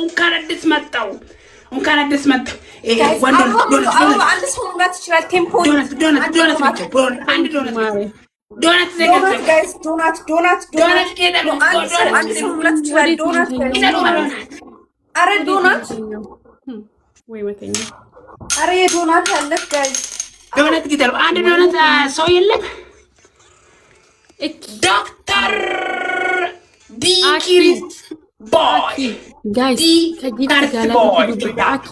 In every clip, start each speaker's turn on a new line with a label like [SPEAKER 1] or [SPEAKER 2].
[SPEAKER 1] እንኳን አዲስ መጣው ይሄ
[SPEAKER 2] ወንድ ዶናት አንድ ሰው ማለት ይችላል ቴምፖ
[SPEAKER 1] ዶናት
[SPEAKER 2] ዘጋት ጋይስ ዶናት አንድ ሰው ማለት ይችላል ዶናት አረ ዶናት
[SPEAKER 1] ወይ ወተኛ
[SPEAKER 2] አረ የዶናት አለች ጋይስ
[SPEAKER 1] ዶናት ግደሉ አንድ ዶናት ሰው የለም ዶክተር ዲኪሪስ ቦይ
[SPEAKER 3] ጋይስ አኪ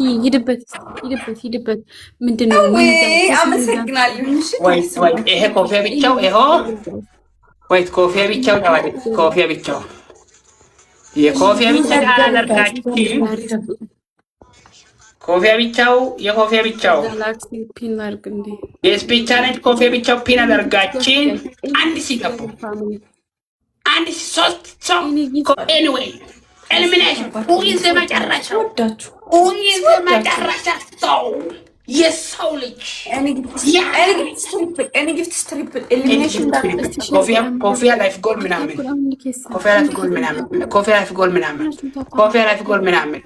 [SPEAKER 3] ሂድበት ምንድነው
[SPEAKER 2] አመሰግናለሁ
[SPEAKER 1] ወይስ ይሄ ኮፊያ ብቻው ወይስ ኮፊያ ብቻው የኮፊያ ብቻው አላደርጋችሁ የኮፊያ ብቻው
[SPEAKER 3] ጋላክሲ ፒን ላርግ እንዴ
[SPEAKER 1] የስፒቻ ነች ኮፊያ ብቻው ፒን አደርጋችን አንድ ሲገቡ አንድ ሶስት ሰው anyway elimination who is the መጨረሻ ሰው የሰው ልጅ
[SPEAKER 2] እኔ ጊፍት ስትሪፕል ኤሊሚኔሽን
[SPEAKER 1] ኮፊያ ላይፍ ጎል ምናምን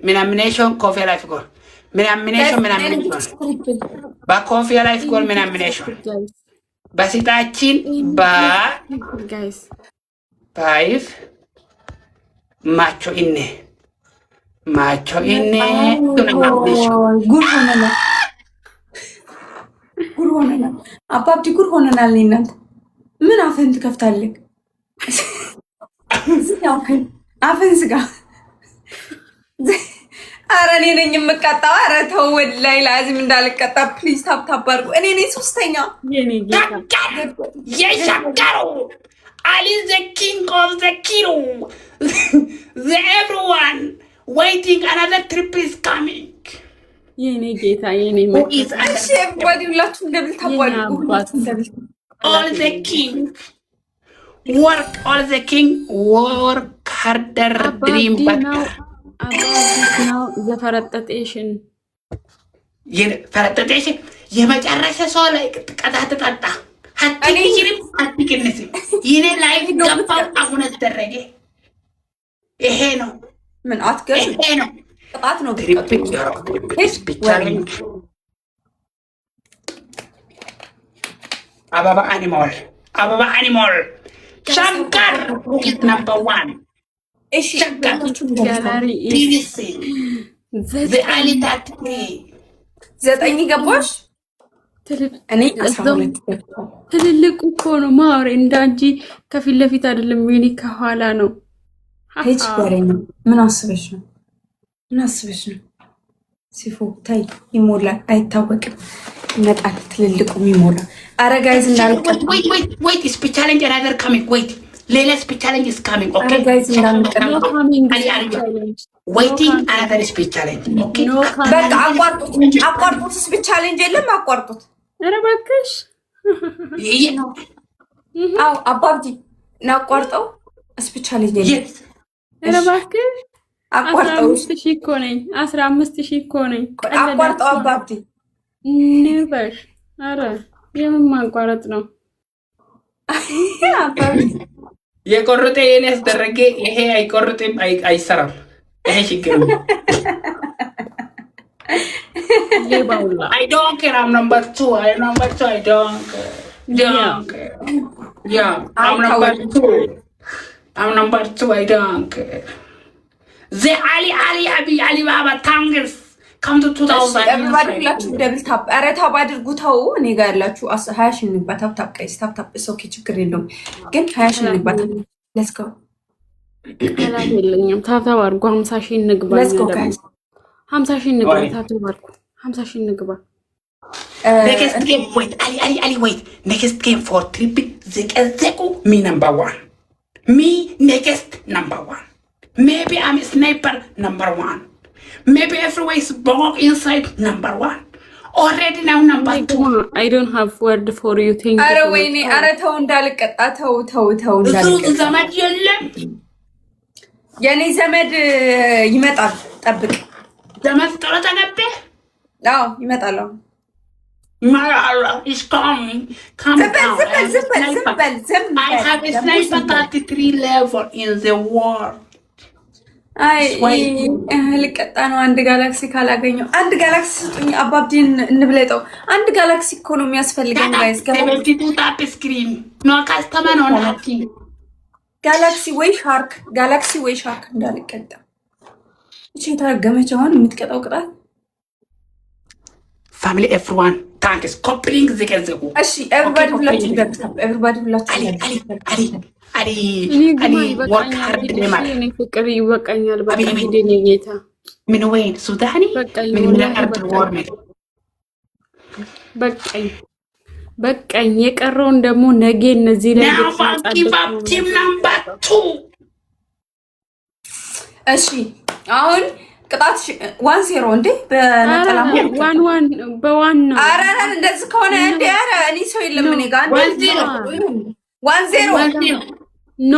[SPEAKER 1] ምናምኔሽን ኮፊያ ላይፍ ጎል በኮፊያ ላይፍ ጎል ምናምኔሽን በሲጣችን
[SPEAKER 3] ጋይስ
[SPEAKER 1] ፋይቭ ማቾ ኢኔ
[SPEAKER 2] ጉር ሆነናል አባብዲ ጉር ሆነናል እናንተ ምን አፈን ትከፍታለህ አፈን ዝጋ አረ እኔ ነኝ የምቀጣው አረ ተው ወላሂ ላዚም እንዳልቀጣ ፕሊዝ ታፕ አድርጉ እኔ ነኝ ሶስተኛ
[SPEAKER 1] የሻጋሩ Ali is the king of the kilo. Everyone waiting another trip is coming.
[SPEAKER 3] የኔ ጌታ የኔ
[SPEAKER 1] all the king work harder dream better.
[SPEAKER 3] ነው ዘፈረጠጤሽን
[SPEAKER 1] የመጨረሻ ሰው ላይ ቅጣት አትቀንስም ይሄ ላይፍ ገባው አሁን ተደረገ ይሄ ነው
[SPEAKER 2] ምን አትገሽ
[SPEAKER 1] ይሄ ነው
[SPEAKER 2] ቅጣት ነው
[SPEAKER 1] አበባ አኒሞል ሻንካር is number 1
[SPEAKER 2] እሺ
[SPEAKER 3] ጋላሪ
[SPEAKER 1] the alitat
[SPEAKER 2] ዘጠኝ ገባሽ እኔ
[SPEAKER 3] ትልልቁ እኮ ነው ማውሬ እንዳንጂ ከፊት ለፊት አይደለም የኔ ከኋላ ነው
[SPEAKER 2] ሄጅ ወሬኝ ምን አስበሽ ነው ሲፎ ታይ ይሞላል አይታወቅም ይመጣል ትልልቁ ይሞላ አረ ጋይዝ እንዳልቀጥ
[SPEAKER 1] wait speech challenge another coming wait ሌላ speech challenge is coming okay
[SPEAKER 2] አረ ጋይዝ እንዳልቀጥ
[SPEAKER 1] waiting another speech challenge okay
[SPEAKER 2] በቃ አቋርጡት speech challenge የለም አቋርጡት
[SPEAKER 3] አረ ባክሽ
[SPEAKER 2] አው አባብጂ ናቋርጠው speech challenge የለም
[SPEAKER 3] አረ ባክሽ
[SPEAKER 2] አቋርጠው
[SPEAKER 3] 15000 እኮ ነኝ
[SPEAKER 2] አቋርጠው አባብጂ
[SPEAKER 3] ኔቨር አረ የምን ማቋረጥ ነው
[SPEAKER 2] አባብጂ
[SPEAKER 1] የቆረጠ የኔ ያስደረገ ይሄ አይቆርጥም አይሰራም ይሄ ችግር ነው I don't care. I'm number 2. I don't care. Yeah. I'm number 2. I don't care. The Ali Baba Tigers come to 2000.
[SPEAKER 2] Everybody let's double tap. አረ ታብ አድርጉታው እኔ ጋር ያላችሁ 20 ሺህ ንግባ ታፕ ቀይስ ታፕ ኦኬ ችግር የለውም ግን 20 ሺህ ንግባ let's go
[SPEAKER 3] አላ የለኝም ታፕ አድርጉ 50 ሺህ ንግባ
[SPEAKER 2] let's go guys
[SPEAKER 3] 50 ሺህ ንግባ ታፕ አድርጉ 50 ሺህ ንግባ
[SPEAKER 1] next game wait Ali wait next game for trip ዘቀዘቁ me number 1 me next number 1 maybe I'm a sniper number 1 maybe everywhere is block inside number 1 already now number 2
[SPEAKER 3] I don't have word for you think
[SPEAKER 2] አረ ወይኔ አረ ተው እንዳልቀጣ ተው እንዳልቀጣ
[SPEAKER 1] ዘመድ የለም
[SPEAKER 2] የኔ ዘመድ ይመጣል ጠብቅ
[SPEAKER 1] ዘመድ ጥረት አገበ
[SPEAKER 2] አዎ ይመጣል
[SPEAKER 1] Mara is coming. Come down. I have a sniper 33 level in the world.
[SPEAKER 2] አይ ልቀጣ ነው። አንድ ጋላክሲ ካላገኘው አንድ ጋላክሲ ስጡኝ። አባብዲን እንብለጠው። አንድ ጋላክሲ እኮ ነው የሚያስፈልገን ጋይስ። ጋላክሲ ወይ ሻርክ እንዳልቀጣ። እቺ ተረገመች። አሁን የምትቀጣው ቅጣት
[SPEAKER 1] ፋሚሊ ኤቭሪዋን ታንክስ ኮፕሊንግ ዘቀዘቁ።
[SPEAKER 2] እሺ ኤቭሪባዲ ሁላችሁ ገብታችሁ
[SPEAKER 1] አሊ ወርክ ሃርድ ለማለት እኔ ፍቅር ይወቃኛል። በቃ ሄደኝ ጌታ ምን ወይን ሱዳኒ ምን አርድ ወርመ በቃኝ የቀረውን ደግሞ ነገ እነዚህ ላይ ቲም ነምበር 2
[SPEAKER 2] እሺ አሁን ቅጣት 1-0 እንዴ በነጠላ
[SPEAKER 3] በዋን ነው።
[SPEAKER 2] ኧረ እንደዚህ ከሆነ እንዴ ኧረ እኔ ሰው የለም እኔ ጋር 1-0 ኖ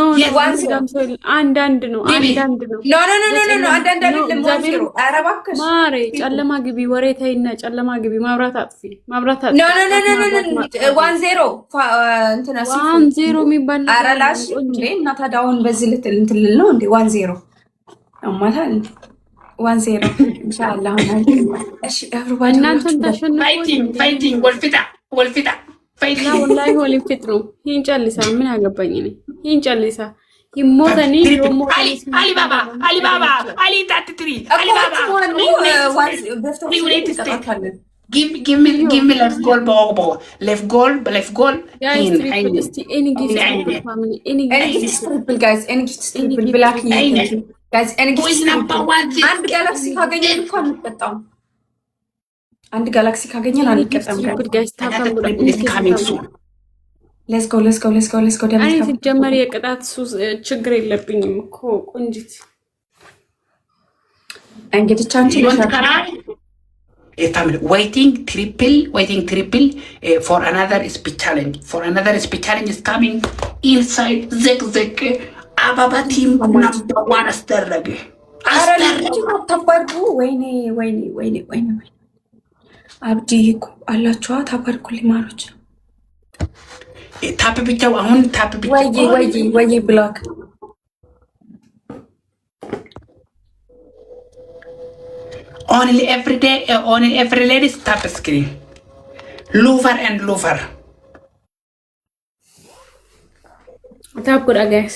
[SPEAKER 2] አንዳንድ ነው። ኖ አንዳንድ አይደለም። 1-0 ኧረ እባክሽ
[SPEAKER 3] ማሬ ጨለማ ግቢ ወሬ ተይና ጨለማ ግቢ ማብራት አጥፊ ኖ
[SPEAKER 2] 1-0 እንትና
[SPEAKER 3] 1-0 የሚባል
[SPEAKER 2] ኧረ ላሽ እንዴ እና ታዲያ አሁን በዚህ ልትል ነው እንዴ 1-0 አማታል 1-0 ኢንሻአላህ። እሺ ኤቭሪባዲ
[SPEAKER 3] እናንተም ተሸነፉ።
[SPEAKER 1] ፋይቲንግ ወልፊታ
[SPEAKER 3] ፋይቲንግ ወላሂ ወልፊት ነው። ይሄን ጨልሳ ምን አገባኝ እኔ ይሄን ጨልሳ ይሞተኒ አሊባባ አሊ ታትሪ አሊባባ give me left goal bobo left goal in any gift family any
[SPEAKER 2] triple guys any triple black guys any gift አንድ ጋላክሲ ካገኘን እንኳን እንቀጣው። አንድ ጋላክሲ ካገኘን አንቀጣም
[SPEAKER 3] guys ታፋም
[SPEAKER 2] let's go
[SPEAKER 3] አይ ሲጀመር የቅጣት ችግር የለብኝም እኮ ቆንጂት።
[SPEAKER 2] እንግዲህ ቻንቺ
[SPEAKER 1] waiting triple for another speed challenge is coming inside ዘቅ አባባ ቲም number 1 አስተረገ
[SPEAKER 2] ተባርኩ። ወይኔ አብዲ እኮ አላችኋ ተባርኩ ሊማሮች
[SPEAKER 1] ታፕ ብቻው አሁን ታፕ ብቻው
[SPEAKER 2] ወይ ብሎክ
[SPEAKER 1] only every ladies tap screen lover
[SPEAKER 3] tap good guys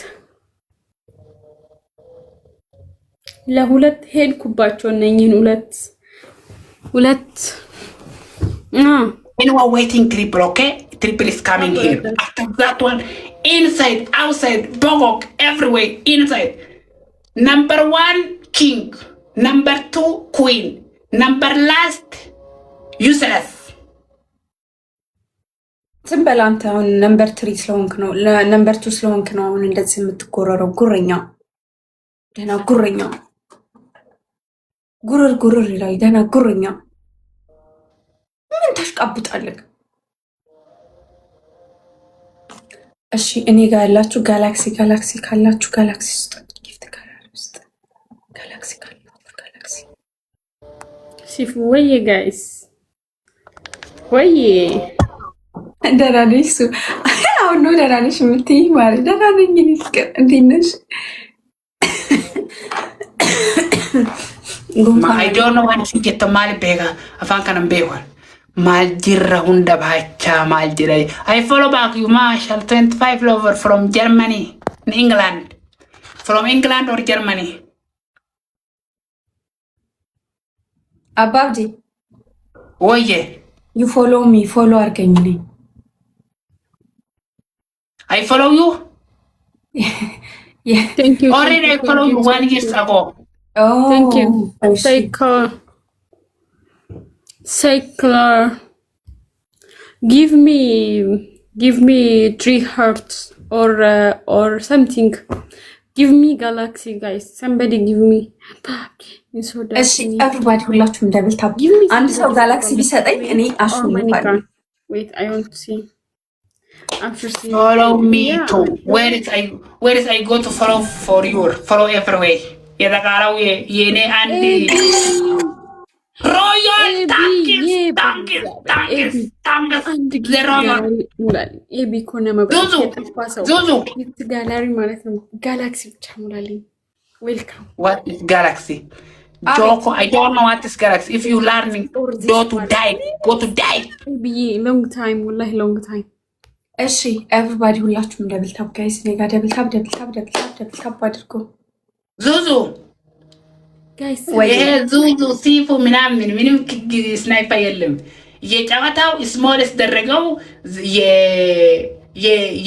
[SPEAKER 3] ለሁለት ሄድኩባቸው እነኝን ሁለት
[SPEAKER 1] anyone waiting triple is coming here after that one inside outside bogok everywhere inside number 1 king number 2 queen number last useless
[SPEAKER 2] ትንበላንተ አሁን number 3 ስለሆንክ ነው number 2 ስለሆንክ ነው አሁን እንደዚህ የምትቆረረው ጉረኛ ደና ጉረኛ ጉረር ላይ ደና ጉረኛ ምን ተሽቃብጣለህ? እሺ እኔ ጋር ያላችሁ ጋላክሲ ካላችሁ ጋላክሲ ውስጥ ጊፍት ውስጥ ጋላክሲ ካላችሁ ጋላክሲ
[SPEAKER 3] ሲፉ ወይ ጋይስ ወይ
[SPEAKER 2] ደህና ነሽ? አሁን ነው ደህና ነሽ የምትይ ማለት ደህና ነኝ እኔ ፍቅር እንዴት ነሽ?
[SPEAKER 1] I don't know when she get to Malbega. I found an bewan. Maljira hunda bacha maljira. I follow back you, Marshall. 25 lover from Germany, England. From England or Germany?
[SPEAKER 2] Ababdi.
[SPEAKER 1] Oh yeah.
[SPEAKER 2] You follow me. Follow Arkangini.
[SPEAKER 1] I follow you.
[SPEAKER 2] Yeah.
[SPEAKER 3] Thank you.
[SPEAKER 1] Already I follow you 1 year ago.
[SPEAKER 3] Oh, thank you. Cycler. Give me 3 hearts or something. Give me galaxy, guys. Somebody give me.
[SPEAKER 2] Everybody ሁላችሁም ደብል ታፕ አንድ ሰው ጋላክሲ ቢሰጠኝ እኔ አሽሙፋለሁ።
[SPEAKER 3] Wait, I want to see.
[SPEAKER 1] Follow me too. Where is I go to follow everywhere. የዘጋራው የኔ አንድ ሮያል ታንክስ
[SPEAKER 3] ኤቢ ኮነ መብራት ጋላሪ ማለት ነው። ጋላክሲ ብቻ ሙላልኝ
[SPEAKER 2] ዌልካም
[SPEAKER 1] what is galaxy? Joko, I don't know what is galaxy. If you learning, go to die.
[SPEAKER 3] ብዬ ሎንግ ታይም ወላሂ ሎንግ ታይም።
[SPEAKER 2] እሺ ኤቭሪባዲ ሁላችሁም ደብል ታፕ ጋይስ፣ እኔ ጋር ደብል ታፕ አድርጎ
[SPEAKER 1] ዙዙ
[SPEAKER 3] ጋይስ
[SPEAKER 1] ይሄ ዙዙ ሲፉ ምንም ስናይፐር የለም። የጨዋታው ስሞል ያስደረገው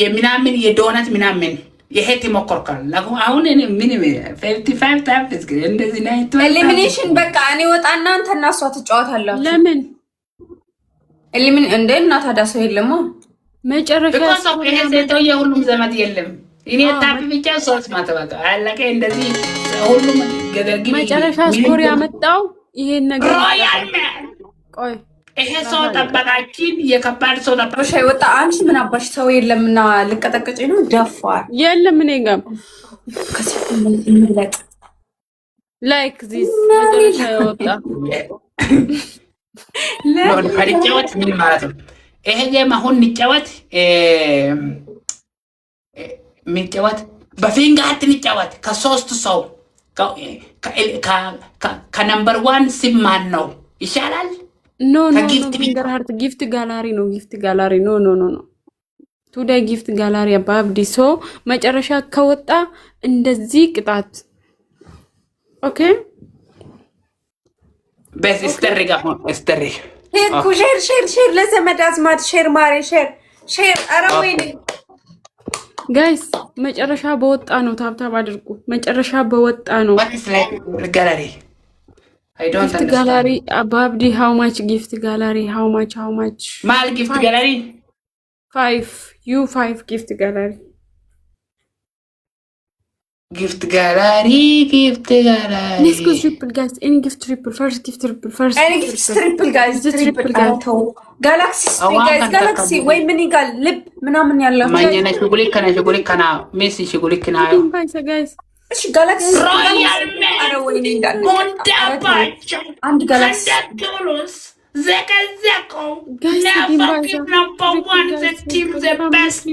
[SPEAKER 1] የምናምን የዶናት ምናምን ይሄ ትሞክርካል። አሁን እኔ ምንም 55 ታፕስ ግን እንደዚህ ነው
[SPEAKER 2] ኤሊሚኔሽን። በቃ እኔ ወጣና አንተ እና እሷ ትጫወታላችሁ።
[SPEAKER 3] ለምን
[SPEAKER 2] እንደ እና ታዲያ ሰው የለም
[SPEAKER 3] መጨረሻ
[SPEAKER 1] ይሄ ሴቶ የሁሉም ዘመድ የለም። እኔ ታፕ ብቻ ሶስት ማተባታ አለቀ። እንደዚህ ሁሉም ገደግኝ
[SPEAKER 3] መጨረሻ ስኮር ያመጣው ይሄን ነገር
[SPEAKER 1] ሮያል ማን
[SPEAKER 3] ቆይ
[SPEAKER 1] ይሄ ሰው ጠበቃችን የከባድ ሰው ጠበቃ
[SPEAKER 2] ወጣ። አንቺ ምን አባሽ ሰው የለምና ልቀጠቅጭ ነው ደፋር
[SPEAKER 3] የለም። እኔ ጋር
[SPEAKER 2] ከዚህ ምንለጥ
[SPEAKER 3] ላይክ ዚስ መጨረሻ ወጣ
[SPEAKER 1] ለፈሪጫወት ምን ማለት ነው? ይሄ ጌም አሁን እንጫወት ምንጫወት በፊንጋት እንጫወት ከሶስት ሰው ከነምበር 1 ስም ማን ነው ይሻላል?
[SPEAKER 3] ኖ ፊንገር ሃርት ጊፍት ጋላሪ ነው። ጊፍት ጋላሪ ኖ ቱዴይ ጊፍት ጋላሪ አባብዲ ሶ መጨረሻ ከወጣ እንደዚህ ቅጣት ኦኬ።
[SPEAKER 1] በስ እስተርጋ እስተርጋ
[SPEAKER 2] ሼር ለዘመድ አዝማድ ሼር ማሬ ሼር ኧረ ወይኔ
[SPEAKER 3] ጋይስ መጨረሻ በወጣ ነው። ታብታብ አድርጉ። መጨረሻ በወጣ ነው።
[SPEAKER 1] ጋላሪ
[SPEAKER 3] gift gallery ababdi how much gift gallery how much
[SPEAKER 1] mal gift gallery
[SPEAKER 3] 5 you 5 gift gallery let's go triple guys. Any gift triple first gift triple first
[SPEAKER 2] any gift triple guys triple galaxy ወይ ምን ይጋል ልብ ምናምን ያለው
[SPEAKER 1] ማኛና ሽጉሊ ከና ሜሲ ሽጉሊ ከና
[SPEAKER 3] guys
[SPEAKER 2] እሺ ጋላክሲ
[SPEAKER 1] ሮያል ሞንዳባቸው
[SPEAKER 2] አንድ ጋላክሲ
[SPEAKER 1] አንዳክሎስ ዘቀዘቀው ነበር ዘቲም ዘበስት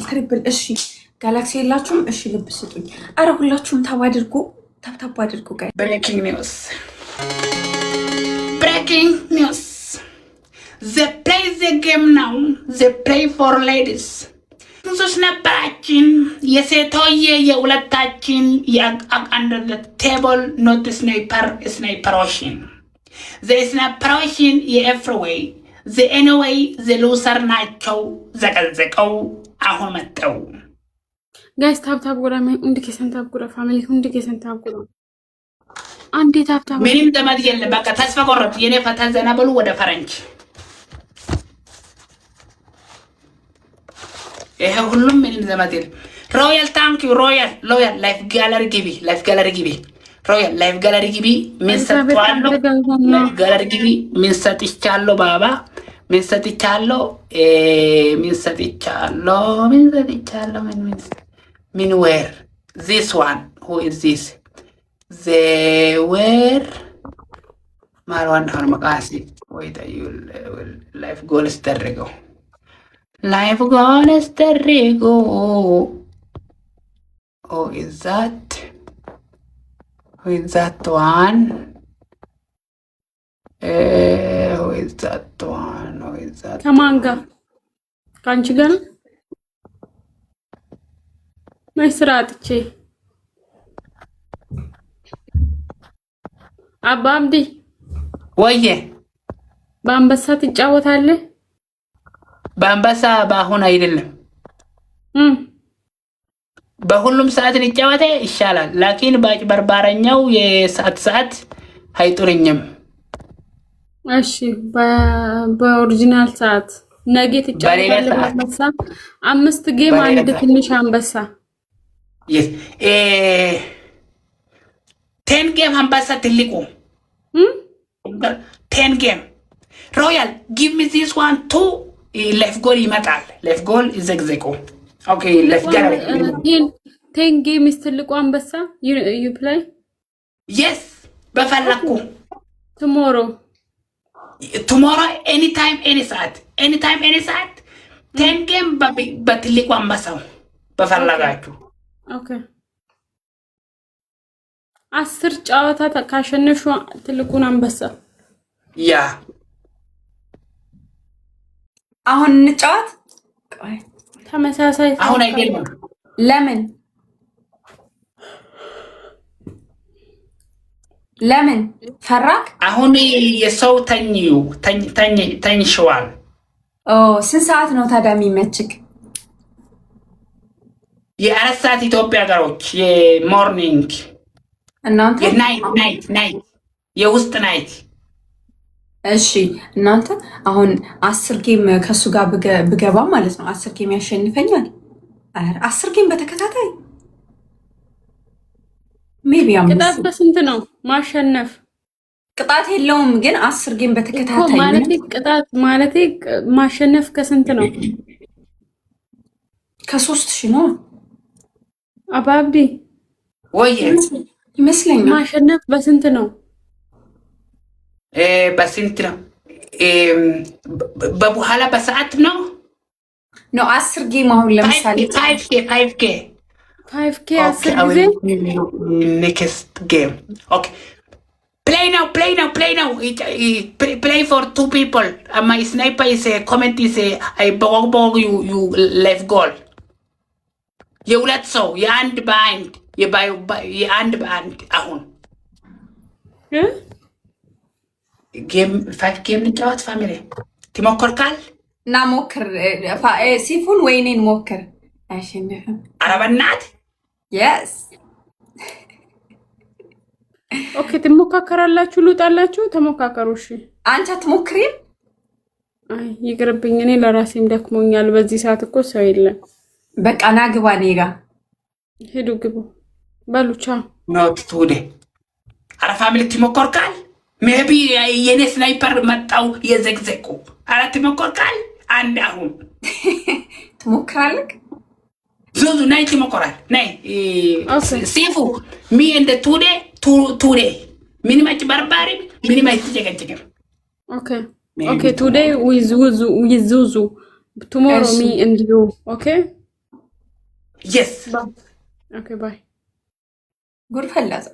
[SPEAKER 2] ትሪፕል እሺ ጋላክሲ የላችሁም? እሺ ልብ ስጡኝ። አረ ሁላችሁም ታብ አድርጉ ጋይ
[SPEAKER 1] ብሬኪንግ ኒውስ The play the game now. The play for ladies. ሱስ ነበራችን የሴቶዬ የሁለታችን under the table not sniperation. The sniperation everywhere. The anyway the loser ናቸው ዘቀዘቀው አሁን መጣው
[SPEAKER 3] ጋይስ ታብታብ ጎራ እንዴ ከሰንታብ ጎራ ፋሚሊ እንዴ ከሰንታብ ጎራ አንዴ ታብታብ
[SPEAKER 1] ምንም ተማት የለ በቃ ተስፋ ቆረጥ የኔ ፈታ ዘና በሉ ወደ ፈረንጅ ይሄ ሁሉም ምንም ዘመድ የለ ሮያል ታንክ ዩ ሮያል ላይፍ ጋለሪ ግቢ ሮያል ላይፍ ጋለሪ ግቢ ምን ሰጥቷለሁ ላይፍ ጋለሪ ግቢ ምን ሰጥቻለሁ ባባ ምን ሰጥቻለሁ ምን where this one who is this they were ማርዋን ሆነ መቃሲ ወይ ታዩ ላይፍ ጎልስ ተደረገው Life gone is the rego. Oh, is that? Who is that one? Who is that one? Who is that?
[SPEAKER 3] Kamanga. Can't you go? Nice rat, che. Abamdi.
[SPEAKER 1] Why?
[SPEAKER 3] Bambasati chawatale.
[SPEAKER 1] በአንበሳ ባሁን አይደለም በሁሉም ሰዓት ልጫወተ ይሻላል ላኪን በርባረኛው የሰዓት አይጥርኝም
[SPEAKER 3] እሺ በኦሪጂናል ሰዓት ነገ ተጫወታለ አንበሳ 5 ጌም አንድ ትንሽ አንበሳ
[SPEAKER 1] yes 10 ጌም አንበሳ ትልቁ 10 ጌም ሮያል give me this one too left goal ይመጣል left goal ይዘግዘቁ okay left goal
[SPEAKER 3] 10 game ይስተልቁ አንበሳ you play
[SPEAKER 1] yes በፈለኩ
[SPEAKER 3] tomorrow
[SPEAKER 1] anytime any ሰዓት 10 ጌም በትልቁ አንበሳው በፈለጋችሁ።
[SPEAKER 3] ኦኬ 10 ጨዋታ ካሸነፉ ትልቁን አንበሳ
[SPEAKER 1] ያ
[SPEAKER 2] አሁን እንጫወት።
[SPEAKER 3] ተመሳሳይ
[SPEAKER 1] አሁን አይደለም።
[SPEAKER 2] ለምን ፈራክ?
[SPEAKER 1] አሁን የሰው ተኝሽዋል።
[SPEAKER 2] ስንት ሰዓት ነው ታዲያ የሚመችክ?
[SPEAKER 1] የ4 ሰዓት ኢትዮጵያ ሀገሮች የሞርኒንግ
[SPEAKER 2] እናንተ
[SPEAKER 1] ናይት የውስጥ ናይት።
[SPEAKER 2] እሺ እናንተ አሁን 10 ጌም ከሱ ጋር ብገባ ማለት ነው 10 ጌም ያሸንፈኛል? 10 ጌም በተከታታይ ሜቢ
[SPEAKER 3] ቅጣት በስንት ነው ማሸነፍ?
[SPEAKER 2] ቅጣት የለውም ግን 10 ጌም በተከታታይ
[SPEAKER 3] ማለት ቅጣት ማለት ማሸነፍ ከስንት ነው?
[SPEAKER 2] ከ3000 ነው
[SPEAKER 3] አባብዲ
[SPEAKER 1] ወይ
[SPEAKER 2] ይመስለኛል።
[SPEAKER 3] ማሸነፍ በስንት ነው?
[SPEAKER 1] በስንት ነው? በበኋላ በሰዓት ነው
[SPEAKER 2] 10 ጌም አሁን ለምሳሌ
[SPEAKER 1] 5K
[SPEAKER 3] 10 ጊዜ
[SPEAKER 1] next game. Okay. Play now. Play for 2 people. My sniper is a comment is a I bog you left goal. የሁለት ሰው የአንድ በአንድ አሁን ጌም 5 ጌም እንጫወት ፋሚሊ ትሞክርካል
[SPEAKER 2] እና ሞክር ሲፉን ወይኔን ሞክር አይሸነፍም።
[SPEAKER 1] አረበናት
[SPEAKER 2] yes
[SPEAKER 3] ኦኬ ትሞካከራላችሁ። ልውጣላችሁ ተሞካከሩ። እሺ
[SPEAKER 2] አንቺ አትሞክሪም?
[SPEAKER 3] አይ ይቅርብኝ፣ እኔ ለራሴም ደክሞኛል። በዚህ ሰዓት እኮ ሰው የለም።
[SPEAKER 2] በቃ ና ግባ እኔ ጋር
[SPEAKER 3] ሄዱ ግቡ በሉ ቻው።
[SPEAKER 1] ኖት ቱዴ አረ ፋሚሊ ትሞክርካል ሜቢ የኔ ስናይፐር መጣው የዘግዘቁ አረ ትሞክርካል አንድ አሁን
[SPEAKER 2] ትሞክራለህ?
[SPEAKER 1] ዙዙ ናይ ትሞክራል ናይ ሲፉ ሚ እንደ ቱዴ ሚኒማች በርባሪ ሚኒማች ተጨቀጨቀ
[SPEAKER 3] ኦኬ ቱዴይ ዊዝ ዙዙ tomorrow me and you okay
[SPEAKER 1] yes
[SPEAKER 3] okay bye
[SPEAKER 2] ጉድ ፈላዘ